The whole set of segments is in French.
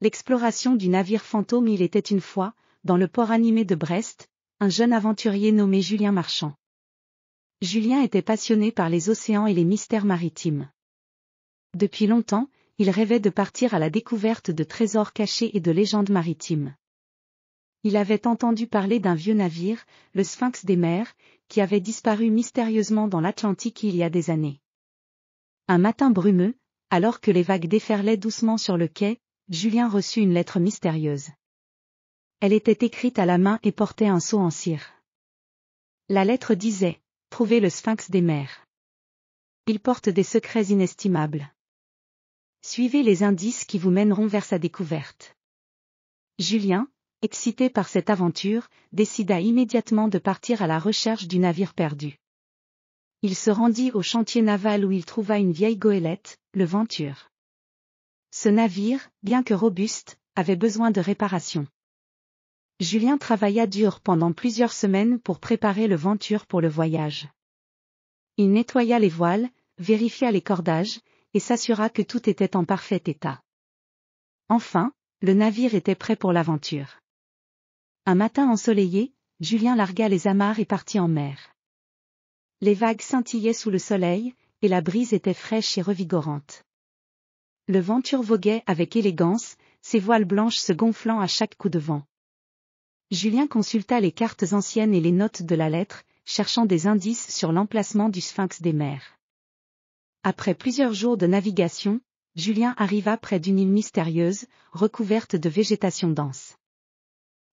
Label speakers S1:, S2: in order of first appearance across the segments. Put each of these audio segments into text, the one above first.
S1: L'exploration du navire fantôme. Il était une fois, dans le port animé de Brest, un jeune aventurier nommé Julien Marchand. Julien était passionné par les océans et les mystères maritimes. Depuis longtemps, il rêvait de partir à la découverte de trésors cachés et de légendes maritimes. Il avait entendu parler d'un vieux navire, le Sphinx des mers, qui avait disparu mystérieusement dans l'Atlantique il y a des années. Un matin brumeux, alors que les vagues déferlaient doucement sur le quai, Julien reçut une lettre mystérieuse. Elle était écrite à la main et portait un sceau en cire. La lettre disait « Trouvez le Sphinx des mers. Il porte des secrets inestimables. Suivez les indices qui vous mèneront vers sa découverte. » Julien, excité par cette aventure, décida immédiatement de partir à la recherche du navire perdu. Il se rendit au chantier naval où il trouva une vieille goélette, le Venture. Ce navire, bien que robuste, avait besoin de réparation. Julien travailla dur pendant plusieurs semaines pour préparer le Venture pour le voyage. Il nettoya les voiles, vérifia les cordages, et s'assura que tout était en parfait état. Enfin, le navire était prêt pour l'aventure. Un matin ensoleillé, Julien largua les amarres et partit en mer. Les vagues scintillaient sous le soleil, et la brise était fraîche et revigorante. Le Venture voguait avec élégance, ses voiles blanches se gonflant à chaque coup de vent. Julien consulta les cartes anciennes et les notes de la lettre, cherchant des indices sur l'emplacement du Sphinx des mers. Après plusieurs jours de navigation, Julien arriva près d'une île mystérieuse, recouverte de végétation dense.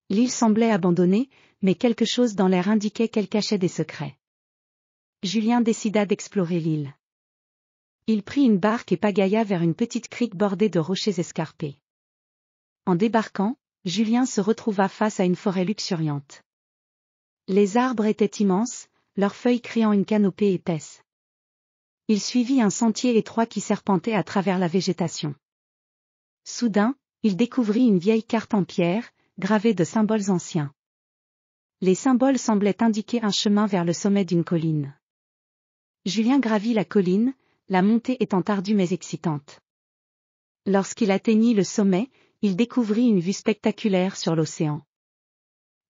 S1: L'île semblait abandonnée, mais quelque chose dans l'air indiquait qu'elle cachait des secrets. Julien décida d'explorer l'île. Il prit une barque et pagaya vers une petite crique bordée de rochers escarpés. En débarquant, Julien se retrouva face à une forêt luxuriante. Les arbres étaient immenses, leurs feuilles créant une canopée épaisse. Il suivit un sentier étroit qui serpentait à travers la végétation. Soudain, il découvrit une vieille carte en pierre, gravée de symboles anciens. Les symboles semblaient indiquer un chemin vers le sommet d'une colline. Julien gravit la colline, la montée étant ardue mais excitante. Lorsqu'il atteignit le sommet, il découvrit une vue spectaculaire sur l'océan.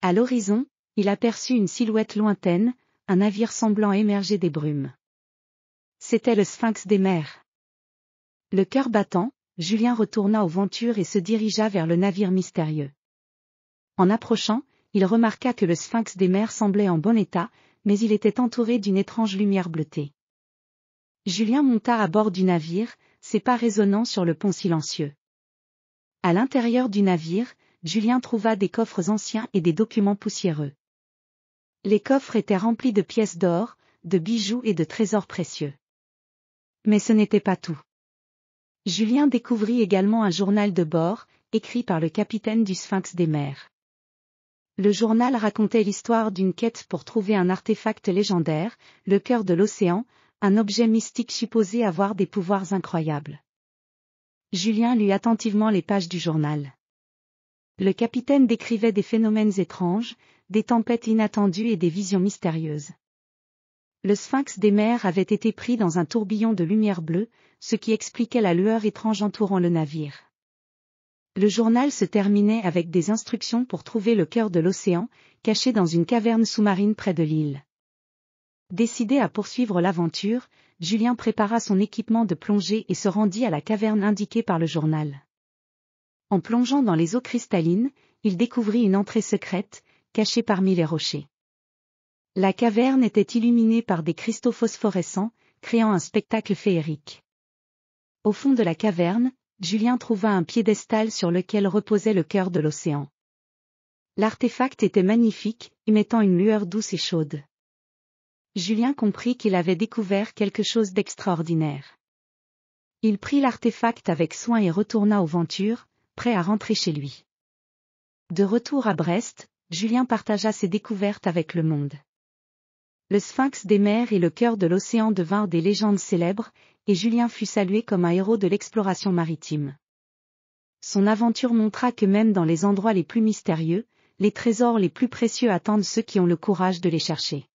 S1: À l'horizon, il aperçut une silhouette lointaine, un navire semblant émerger des brumes. C'était le Sphinx des mers. Le cœur battant, Julien retourna au Venture et se dirigea vers le navire mystérieux. En approchant, il remarqua que le Sphinx des mers semblait en bon état, mais il était entouré d'une étrange lumière bleutée. Julien monta à bord du navire, ses pas résonnant sur le pont silencieux. À l'intérieur du navire, Julien trouva des coffres anciens et des documents poussiéreux. Les coffres étaient remplis de pièces d'or, de bijoux et de trésors précieux. Mais ce n'était pas tout. Julien découvrit également un journal de bord, écrit par le capitaine du Sphinx des mers. Le journal racontait l'histoire d'une quête pour trouver un artefact légendaire, le cœur de l'océan, un objet mystique supposé avoir des pouvoirs incroyables. Julien lut attentivement les pages du journal. Le capitaine décrivait des phénomènes étranges, des tempêtes inattendues et des visions mystérieuses. Le Sphinx des mers avait été pris dans un tourbillon de lumière bleue, ce qui expliquait la lueur étrange entourant le navire. Le journal se terminait avec des instructions pour trouver le cœur de l'océan, caché dans une caverne sous-marine près de l'île. Décidé à poursuivre l'aventure, Julien prépara son équipement de plongée et se rendit à la caverne indiquée par le journal. En plongeant dans les eaux cristallines, il découvrit une entrée secrète, cachée parmi les rochers. La caverne était illuminée par des cristaux phosphorescents, créant un spectacle féerique. Au fond de la caverne, Julien trouva un piédestal sur lequel reposait le cœur de l'océan. L'artefact était magnifique, émettant une lueur douce et chaude. Julien comprit qu'il avait découvert quelque chose d'extraordinaire. Il prit l'artefact avec soin et retourna au Venture, prêt à rentrer chez lui. De retour à Brest, Julien partagea ses découvertes avec le monde. Le Sphinx des mers et le cœur de l'océan devinrent des légendes célèbres, et Julien fut salué comme un héros de l'exploration maritime. Son aventure montra que même dans les endroits les plus mystérieux, les trésors les plus précieux attendent ceux qui ont le courage de les chercher.